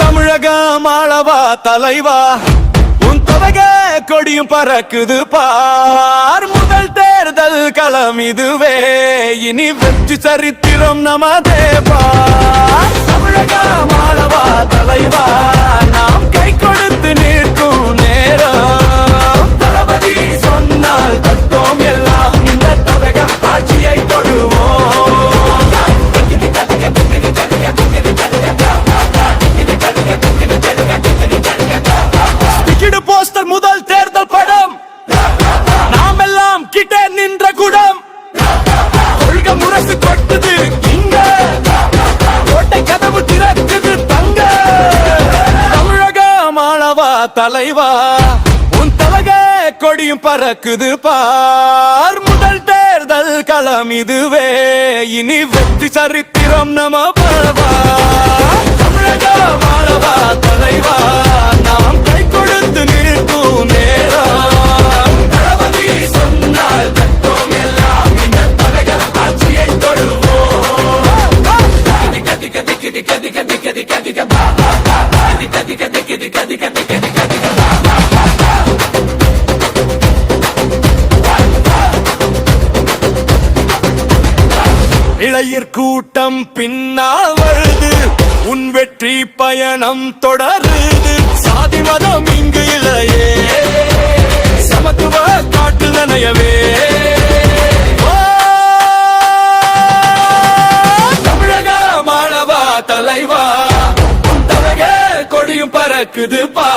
தமிழகம் ஆளவா தலைவா உன் தொலைக கொடியும் பறக்குது பார். முதல் தேர்தல் களம் இதுவே, இனி வெற்றி சரித்திரம் நமதே பார். தமிழகம் ஆளவா தலைவா நாம் கை கொடுத்து நிற்கும் நேரம். தளபதி சொன்னால் தத்தோம் எல்லாம் இந்த தமிழக ஆட்சியை தொடுவோம். போஸ்டர் முதல் தேர்தல் படம், நாம் எல்லாம் கிட்டே நின்ற குடம். கொள்கை முரசு கொட்டுது இங்க, கோட்டை கதவு திறக்குது தங்க. தமிழக மாணவா தலைவா உன் தலக கொடியும் பறக்குது பார். முதல் தேர்தல் களம் இதுவே, இனி வெற்றி சரித்திரம் நம பரவா. தமிழக மாணவா தலைவா நாம் கை கொடுத்து நிற்கும் நேரம். தளபதி சொன்னால் தத்தோம் எல்லாம் இந்த தமிழக ஆட்சியை தொடுவோம். இளையர் கூட்டம் பின்னால் வருது, உன் வெற்றி பயணம் தொடருது. சாதி மதம் இங்கு இல்லையே, சமத்துவ காட்டு நனையவே. தமிழக மாணவா தலைவா உன் தலைக கொடியும் பறக்குது பா.